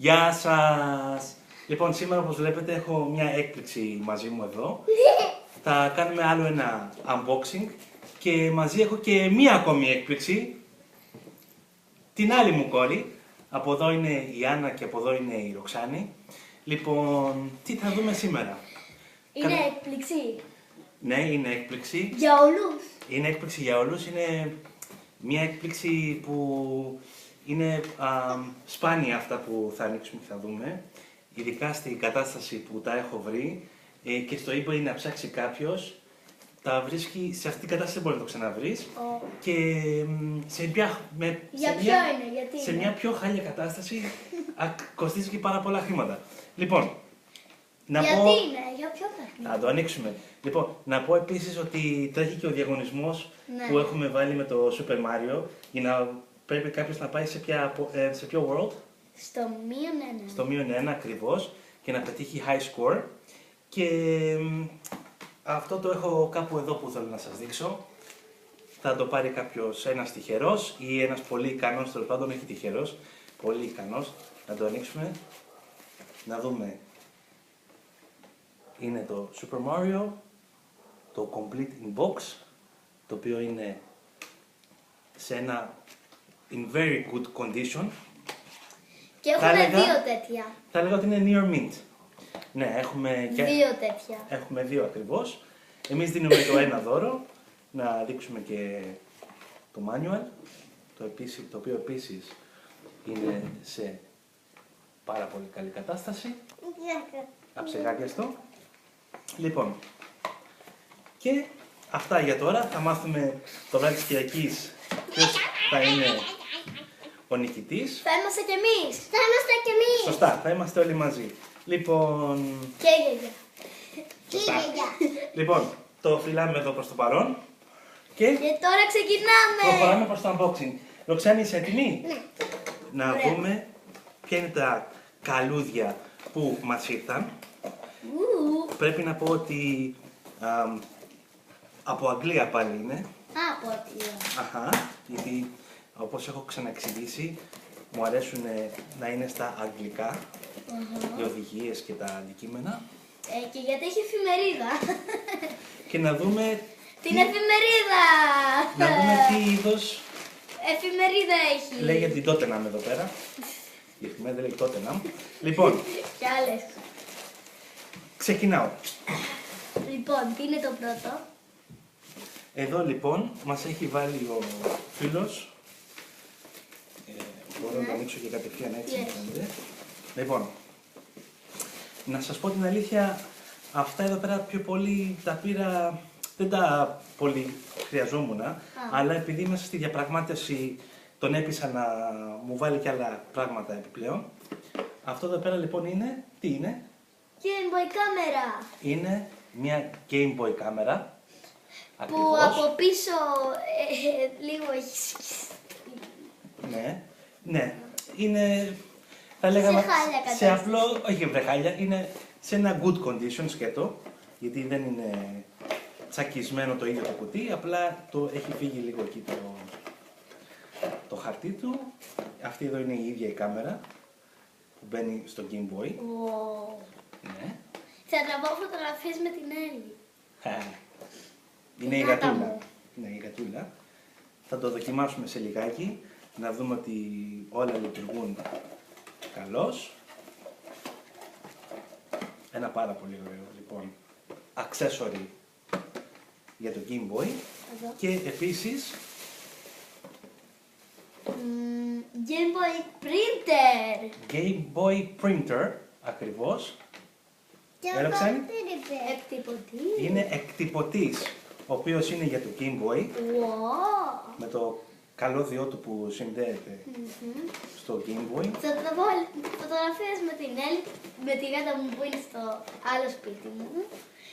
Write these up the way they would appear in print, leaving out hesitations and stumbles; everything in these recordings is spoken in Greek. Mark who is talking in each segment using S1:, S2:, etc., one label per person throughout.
S1: Γεια σας! Λοιπόν, σήμερα όπως βλέπετε έχω μια έκπληξη μαζί μου εδώ. Θα κάνουμε άλλο ένα unboxing και μαζί έχω και μία ακόμη έκπληξη. Την άλλη μου κόρη. Από εδώ είναι η Άννα και από εδώ είναι η Ροξάνη. Λοιπόν, τι θα δούμε σήμερα?
S2: Είναι έκπληξη.
S1: Ναι, είναι έκπληξη.
S2: Για όλους.
S1: Είναι έκπληξη για όλους. Είναι μια έκπληξη που είναι σπάνια αυτά που θα ανοίξουμε και θα δούμε. Ειδικά στην κατάσταση που τα έχω βρει και στο eBay να ψάξει κάποιος, τα βρίσκει σε αυτή την κατάσταση, δεν μπορεί να το ξαναβρεις. Και σε μια πιο χάλια κατάσταση κοστίζει και πάρα πολλά χρήματα. Λοιπόν,
S2: για ποιο παιχνίδι?
S1: Θα το ανοίξουμε. Λοιπόν, να πω επίσης ότι τρέχει και ο διαγωνισμός που έχουμε βάλει με το Super Mario για να πρέπει κάποιος να πάει σε ποιο world?
S2: Στο -1.
S1: Στο -1 ακριβώς και να πετύχει high score. Και αυτό το έχω κάπου εδώ που θέλω να σας δείξω. Θα το πάρει κάποιος, ένας τυχερός ή ένας πολύ ικανός, τέλος πάντων έχει τυχερός, πολύ ικανός. Να το ανοίξουμε, να δούμε. Είναι το Super Mario, το Complete in Box, το οποίο είναι σε ένα in very good condition.
S2: Και έχουμε δύο τέτοια.
S1: Θα έλεγα ότι είναι near mint. Ναι, έχουμε και
S2: δύο τέτοια.
S1: Έχουμε δύο ακριβώς. Εμείς δίνουμε το ένα δώρο, να δείξουμε και το manual, το οποίο επίσης είναι σε πάρα πολύ καλή κατάσταση. Αψεγάκιαστο. Λοιπόν, και αυτά για τώρα. Θα μάθουμε το βράδυ της Κυριακής ποιος θα είναι ο νικητής.
S2: Θα είμαστε κι εμείς.
S1: Σωστά, θα είμαστε όλοι μαζί. Λοιπόν...
S2: Και γιαγιά.
S1: Λοιπόν, το φυλάμε εδώ προς το παρόν. Και
S2: τώρα ξεκινάμε.
S1: προχωράμε προς το unboxing. Ροξάνη, είσαι έτοιμη?
S2: Ναι.
S1: Να δούμε ποια είναι τα καλούδια που μας ήρθαν. Πρέπει να πω ότι από Αγγλία πάλι είναι.
S2: Από Αγγλία.
S1: Αχα, γιατί όπως έχω ξαναεξηγήσει, μου αρέσουν να είναι στα αγγλικά οι οδηγίες και τα αντικείμενα.
S2: Και γιατί έχει εφημερίδα.
S1: Και να δούμε
S2: την εφημερίδα!
S1: Να δούμε τι είδος
S2: εφημερίδα έχει.
S1: Λέει για την Tottenham εδώ πέρα. Η εφημερίδα λέει Tottenham. Λοιπόν,
S2: και άλλες.
S1: Ξεκινάω.
S2: Λοιπόν, τι είναι το πρώτο?
S1: Εδώ λοιπόν μας έχει βάλει ο φίλος. Μπορώ να το ανοίξω και κατευθείαν έτσι. Λοιπόν, να σας πω την αλήθεια, αυτά εδώ πέρα πιο πολύ τα πήρα, δεν τα πολύ χρειαζόμουν, αλλά επειδή μέσα στη διαπραγμάτευση τον έπεισα να μου βάλει και άλλα πράγματα επιπλέον. Αυτό εδώ πέρα λοιπόν είναι, τι είναι?
S2: Game Boy κάμερα.
S1: Είναι μια Game Boy κάμερα.
S2: Που
S1: ακριβώς.
S2: Από πίσω λίγο έχει...
S1: Ναι, είναι, θα λέγαμε, σε απλό, όχι βρεχάλια, είναι σε ένα good condition σκέτο, γιατί δεν είναι τσακισμένο το ίδιο το κουτί, απλά το έχει φύγει λίγο εκεί το χαρτί του. Αυτή εδώ είναι η ίδια η κάμερα που μπαίνει στο Game Boy. Ναι.
S2: Θα τραβάω φωτογραφίες με την Έλλη.
S1: Είναι η γατούλα. Ναι, η γατούλα. Θα το δοκιμάσουμε σε λιγάκι, να δούμε ότι όλα λειτουργούν καλώς. Ένα πάρα πολύ ωραίο, λοιπόν, accessory για το Game Boy.
S2: Εδώ.
S1: Και επίσης
S2: Game Boy Printer.
S1: Game Boy Printer, ακριβώς.
S2: Εκτυπωτής.
S1: Είναι εκτυπωτής, ο οποίος είναι για το Game Boy. Με το καλώδιό του που συνδέεται στο Game Boy.
S2: Θα τραβάω φωτογραφίες με την Έλλη, με τη γάτα μου που είναι στο άλλο σπίτι μου.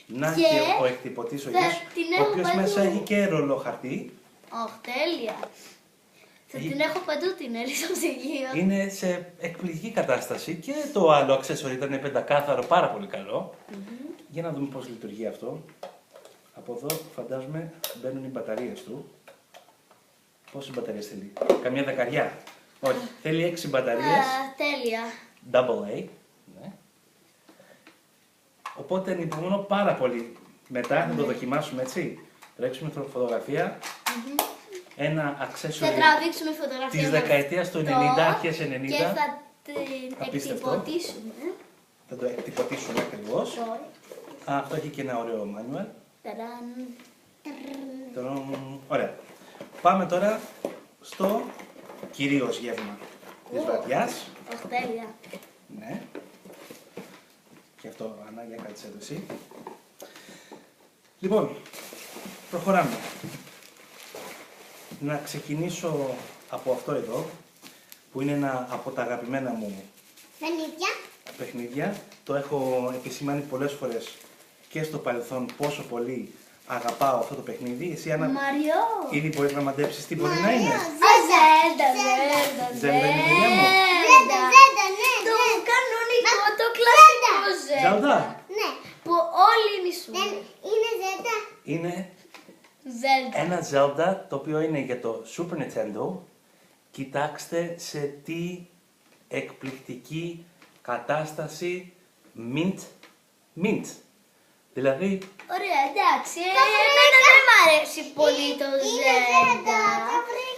S1: Να και ο εκτυπωτής ο ίδιος, ο οποίος μέσα έχει και ρολοχαρτί.
S2: Τέλεια. Θα την έχω παντού την Έλλη στο ψυγείο.
S1: Είναι σε εκπληκτική κατάσταση και το άλλο accessory ήταν πεντακάθαρο, πάρα πολύ καλό. Για να δούμε πώς λειτουργεί αυτό. Από εδώ φαντάζομαι μπαίνουν οι μπαταρίες του. Πόσες μπαταρίες θέλει? Καμιά δεκαριά? Όχι, θέλει 6 μπαταρίες.
S2: Τέλεια.
S1: Double A. Ναι. Οπότε ανυπομονώ πάρα πολύ. Μετά θα το δοκιμάσουμε έτσι. Τρέξουμε φωτογραφία. Ένα accessory
S2: Θα τραβήξουμε φωτογραφία
S1: της
S2: με
S1: δεκαετίας του 90,
S2: αυτό
S1: αρχές 90.
S2: και θα την
S1: Απίστευτο.
S2: εκτυπωτήσουμε.
S1: Θα το εκτυπωτήσουμε ακριβώς.
S2: Τώρα.
S1: Αυτό έχει και ένα ωραίο manual.
S2: Ταραν.
S1: Ωραία. Πάμε τώρα στο κυρίως γεύμα της βραδιάς.
S2: Αχ, τέλεια.
S1: Ναι. Και αυτό, Άννα, για κάτσε εδώ εσύ. Λοιπόν, προχωράμε. Να ξεκινήσω από αυτό εδώ, που είναι ένα από τα αγαπημένα μου παιχνίδια. Το έχω επισημάνει πολλές φορές και στο παρελθόν πόσο πολύ αγαπάω αυτό το παιχνίδι. Εσύ, Άννα,
S2: Μαριό.
S1: ήδη μπορείς να μαντέψεις τι μπορεί να είναι.
S2: Ζέλτα.
S1: Ζέλτα είναι παιδιά μου.
S2: Το κανονικό, το κλασικό Ζέλτα.
S1: Ζέλτα.
S2: Που όλοι μισούν.
S1: Είναι
S2: Ζέλτα.
S1: ένα Zelda το οποίο είναι για το Super Nintendo. Κοιτάξτε σε τι εκπληκτική κατάσταση mint. Δηλαδή,
S2: Ωραία, εντάξει. Εμένα δεν μ' αρέσει πολύ το Ζέλτα.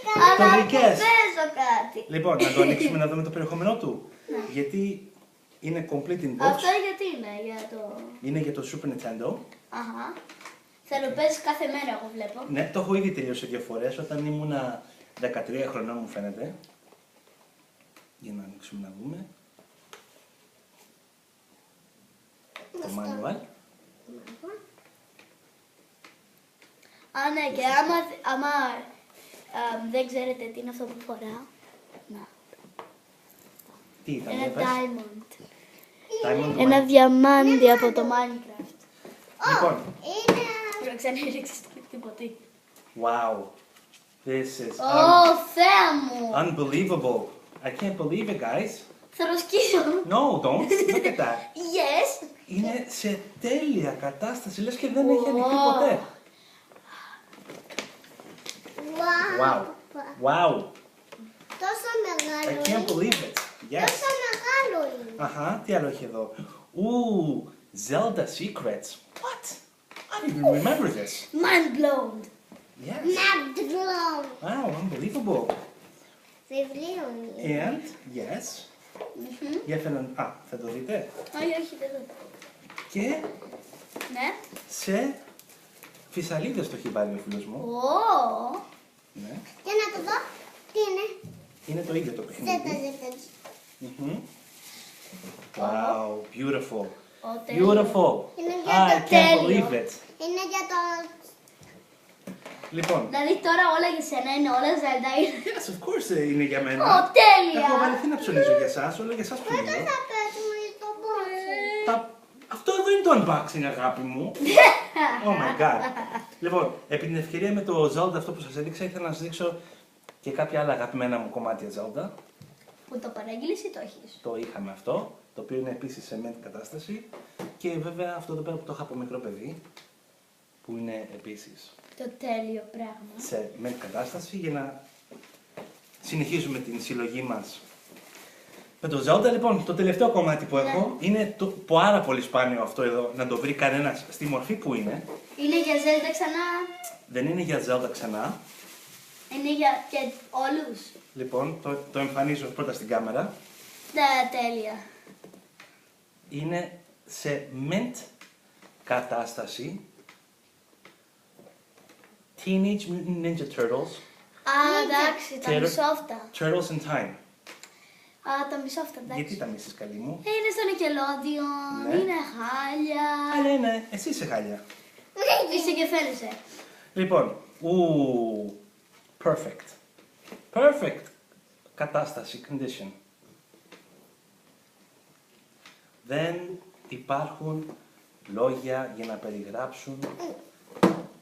S1: Το
S2: Αλλά
S1: βρήκες.
S2: παίζω κάτι.
S1: λοιπόν, να το ανοίξουμε να δούμε το περιεχόμενό του. Γιατί είναι complete in box.
S2: Αυτό γιατί είναι για το...
S1: Είναι για το Super Nintendo.
S2: Αχα. Θα το παίζεις κάθε μέρα, εγώ βλέπω.
S1: Ναι, το έχω ήδη τελειώσει 2 φορές. Όταν ήμουνα 13 χρονών μου φαίνεται. Για να ανοίξουμε να δούμε. Το manual.
S2: Α, ναι, και άμα δεν ξέρετε τι είναι αυτό που φοράω. Να.
S1: Τι ήταν,
S2: Ένα
S1: για πες.
S2: diamond.
S1: Diamond
S2: Ένα
S1: One.
S2: διαμάντι από το Minecraft.
S1: Λοιπόν,
S2: Ξανέριξες την ποτή.
S1: wow. This is
S2: Ω, Θεέ μου!
S1: unbelievable. I can't believe it, guys.
S2: Θα το σκίσω.
S1: No, don't. Look at that.
S2: Yes!
S1: Είναι σε τέλεια κατάσταση, λες και δεν έχει ανοιχτεί
S2: Wow.
S1: ποτέ. Wow. Wow.
S3: Τόσο
S1: I
S3: μεγάλο
S1: can't
S3: είναι.
S1: believe it. Yes.
S3: Τόσο μεγάλο είναι.
S1: Αχα, τι άλλο έχει εδώ. Ooh, Zelda Secrets. What? I didn't even remember this.
S2: Mind blown.
S1: Yes.
S3: Να ντρόμ.
S1: Wow, unbelievable.
S3: Βιβλίο είναι.
S1: And, yes. Για θα το δείτε.
S2: Όχι, όχι, δεν το.
S1: Και
S2: Ναι.
S1: σε φυσαλίδες το έχει βάλει ο φίλος μου.
S2: Ω!
S1: Ναι.
S3: Για να το δω. Τι είναι.
S1: Είναι το ίδιο το
S3: Ζέτα,
S1: παιχνίδι.
S3: ζέτα.
S1: Mhm. Wow, beautiful.
S2: Ω, τέλειο.
S1: Beautiful.
S3: Είναι για
S1: I
S3: το
S1: can't
S2: τέλειο.
S1: believe it.
S3: Είναι για το...
S1: Λοιπόν,
S2: Δηλαδή τώρα όλα για σένα είναι όλα Zelda.
S1: yes, of course είναι για μένα.
S2: Ω, τέλεια!
S1: Έχω βαρεθεί να ψωνίζω για εσάς, όλα για εσάς ψωνίζω.
S3: Πότε θα παίζουμε το boxing.
S1: Αυτό εδώ είναι το unboxing, αγάπη μου. Oh my god. Λοιπόν, επί την ευκαιρία με το Zelda αυτό που σας έδειξα, ήθελα να σας δείξω και κάποια άλλα αγαπημένα μου κομμάτια Zelda.
S2: Που το παράγγειλες ή το έχεις?
S1: Το είχαμε αυτό, το οποίο είναι επίσης σε mint κατάσταση. Και βέβαια αυτό εδώ πέρα που το είχα από μικρό παιδί, που είναι επίσης
S2: Το τέλειο πράγμα.
S1: σε mint κατάσταση, για να συνεχίζουμε την συλλογή μας. Με το Zelda, λοιπόν, το τελευταίο κομμάτι που έχω είναι το πάρα πολύ σπάνιο αυτό εδώ, να το βρει κανένας στη μορφή που είναι.
S2: Είναι για Zelda ξανά.
S1: Δεν είναι για Zelda ξανά.
S2: Είναι για και όλους.
S1: Λοιπόν, το εμφανίζω πρώτα στην κάμερα.
S2: Τα τέλεια.
S1: Είναι σε mint κατάσταση. Teenage Mutant Ninja Turtles.
S2: Α, εντάξει, τα
S1: Turtle-
S2: μισόφτα.
S1: Turtles in Time.
S2: Α, τα μισόφτα, εντάξει.
S1: Γιατί τα μισείς, καλή μου?
S2: Είναι στο Nickelodeon,
S1: Ναι.
S2: είναι χάλια.
S1: Αλλά είναι, εσύ είσαι χάλια.
S2: Είσαι και φαίνεσαι.
S1: Λοιπόν, perfect. Perfect κατάσταση, condition. Δεν υπάρχουν λόγια για να περιγράψουν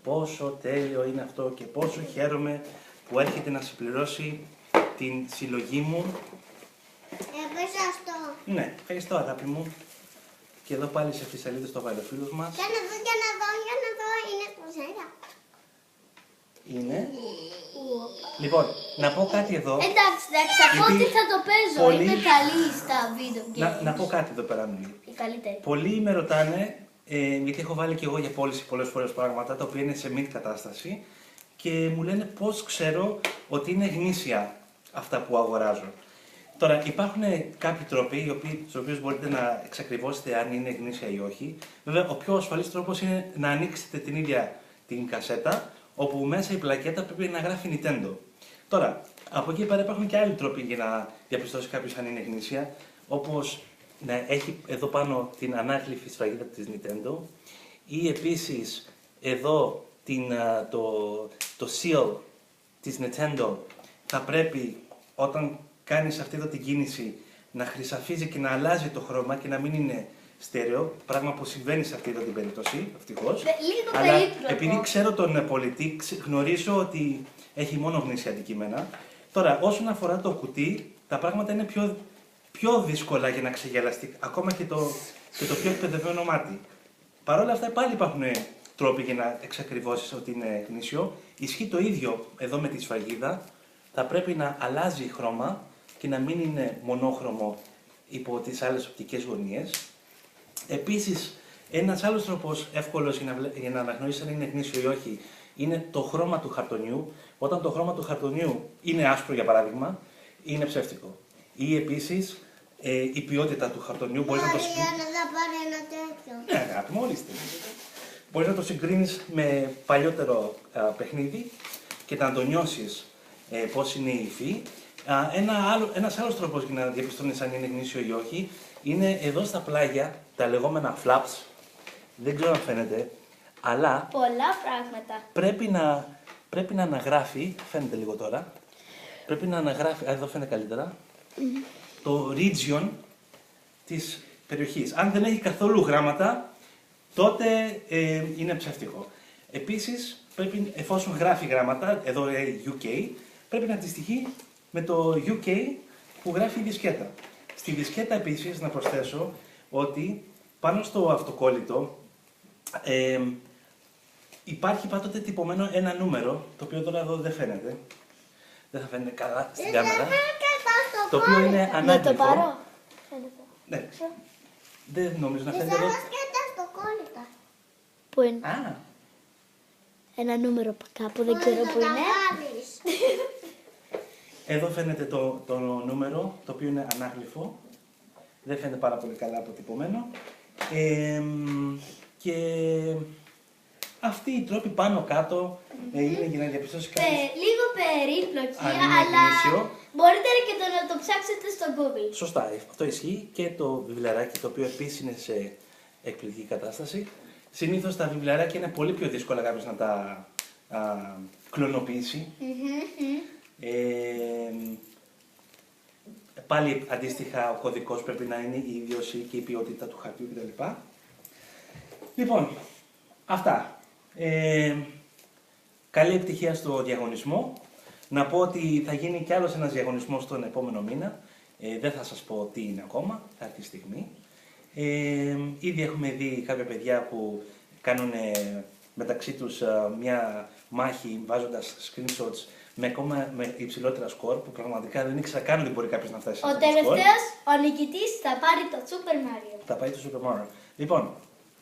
S1: πόσο τέλειο είναι αυτό και πόσο χαίρομαι που έρχεται να συμπληρώσει την συλλογή μου.
S3: Πες αυτό.
S1: Ναι, ευχαριστώ αγάπη μου. Και εδώ πάλι σε φυσαλίδες το βάλει ο φίλος μας.
S3: Για να δω, για να δω, για να δω. Είναι προσέρα.
S1: είναι... Λοιπόν, να πω κάτι εδώ.
S2: Εντάξει, από
S1: Γιατί
S2: ό,τι θα το παίζω.
S1: πολλοί-
S2: Είμαι καλή στα video games.
S1: Να πω κάτι εδώ πέρα, Νουλή.
S2: Η καλύτερη.
S1: Πολλοί με ρωτάνε, γιατί έχω βάλει και εγώ για πώληση πολλές φορές πράγματα, τα οποία είναι σε mid κατάσταση και μου λένε πώς ξέρω ότι είναι γνήσια αυτά που αγοράζω. Τώρα, υπάρχουν κάποιοι τρόποι, στους οποίους μπορείτε να εξακριβώσετε αν είναι γνήσια ή όχι. Βέβαια, ο πιο ασφαλής τρόπος είναι να ανοίξετε την ίδια την κασέτα, όπου μέσα η πλακέτα πρέπει να γράφει Nintendo. Τώρα, από εκεί πέρα υπάρχουν και άλλοι τρόποι για να διαπιστώσει κάποιος αν είναι γνήσια, όπως να έχει εδώ πάνω την ανάγλυφη σφραγίδα της Nintendo ή επίσης εδώ το seal της Nintendo θα πρέπει όταν κάνεις αυτή εδώ την κίνηση να χρυσαφίζει και να αλλάζει το χρώμα και να μην είναι στέρεο, πράγμα που συμβαίνει σε αυτή εδώ την περίπτωση, ευτυχώς.
S2: Λίγο
S1: Αλλά
S2: περίπλοκο.
S1: επειδή ξέρω τον πολιτή, γνωρίζω ότι έχει μόνο γνήσια αντικείμενα. Τώρα, όσον αφορά το κουτί, τα πράγματα είναι πιο δύσκολα για να ξεγελαστεί, ακόμα και το πιο εκπαιδευμένο μάτι. Παρ' όλα αυτά, πάλι υπάρχουν τρόποι για να εξακριβώσεις ότι είναι γνήσιο. Ισχύει το ίδιο εδώ με τη σφραγίδα. Θα πρέπει να αλλάζει χρώμα και να μην είναι μονόχρωμο υπό τις άλλες οπτικές γωνίες. Επίσης, ένας άλλος τρόπος εύκολος για να αναγνωρίσεις αν είναι γνήσιο ή όχι είναι το χρώμα του χαρτονιού. Όταν το χρώμα του χαρτονιού είναι άσπρο, για παράδειγμα, είναι ψεύτικο. Ή επίσης η ποιότητα του χαρτονιού μπορείς να το συγκρίνεις.
S3: Μαριάννα, θα πάρει ένα τέτοιο.
S1: Ναι, αγάπη μου, ορίστε. Μπορείς να το συγκρίνεις με παλιότερο παιχνίδι και να το νιώσεις πώς είναι η υφή. Ένας άλλος τρόπος για να διαπιστώνεις αν είναι γνήσιο ή όχι είναι εδώ στα πλάγια τα λεγόμενα flaps. Δεν ξέρω αν φαίνεται, αλλά
S2: Πολλά πράγματα.
S1: πρέπει να αναγράφει, φαίνεται λίγο τώρα, πρέπει να αναγράφει, εδώ φαίνεται καλύτερα, το region της περιοχής. Αν δεν έχει καθόλου γράμματα, τότε είναι ψεύτικο. Επίσης, εφόσον γράφει γράμματα, εδώ λέει UK, πρέπει να αντιστοιχεί με το UK που γράφει η δισκέτα. Στη δισκέτα επίσης να προσθέσω ότι πάνω στο αυτοκόλλητο υπάρχει πάντοτε τυπωμένο ένα νούμερο, το οποίο τώρα εδώ δεν φαίνεται. Δεν θα φαίνεται καλά στην κάμερα. Το οποίο είναι
S2: Να το
S1: ανάγλυφο.
S2: πάρω.
S1: Ναι. Δεν νομίζω να
S3: Και
S1: φαίνεται
S3: σαν
S1: εδώ.
S3: σκέτα στο κόλλητα.
S2: Πού είναι?
S1: Α,
S2: Ένα νούμερο κάπου, δεν ξέρω πού είναι.
S1: εδώ φαίνεται το νούμερο, το οποίο είναι ανάγλυφο. Δεν φαίνεται πάρα πολύ καλά αποτυπωμένο. Και αυτοί οι τρόποι πάνω κάτω είναι για να διαπιστώσει κανείς
S2: Λίγο περίπλοκη,
S1: αν είναι
S2: αλλά
S1: γνήσιο.
S2: μπορείτε και να το ψάξετε στο Google.
S1: Σωστά, αυτό ισχύει και το βιβλιαράκι, το οποίο επίσης είναι σε εκπληκτική κατάσταση. Συνήθως τα βιβλιαράκια είναι πολύ πιο δύσκολα κάποιος να τα κλωνοποιήσει. Πάλι αντίστοιχα ο κωδικός πρέπει να είναι η ίδιος και η ποιότητα του χαρτιού κτλ. Λοιπόν, αυτά. Καλή επιτυχία στο διαγωνισμό. Να πω ότι θα γίνει κι άλλος ένας διαγωνισμός τον επόμενο μήνα. Δεν θα σας πω τι είναι ακόμα, θα έρθει η στιγμή. Ήδη έχουμε δει κάποια παιδιά που κάνουν μεταξύ τους μια μάχη βάζοντας screenshots με ακόμα με υψηλότερα σκορ που πραγματικά δεν ήξερα καν ότι μπορεί κάποιος να φτάσει σε
S2: Ο
S1: αυτό το σκορ.
S2: τελευταίος, ο νικητής, θα πάρει το Super Mario.
S1: Θα πάει το Super Mario. Λοιπόν,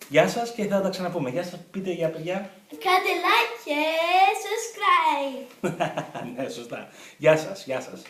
S1: γεια σας και θα τα ξαναπούμε. Γεια σας, πείτε για παιδιά.
S2: Κάντε like και subscribe.
S1: Ναι, σωστά. Γεια σας, γεια σας.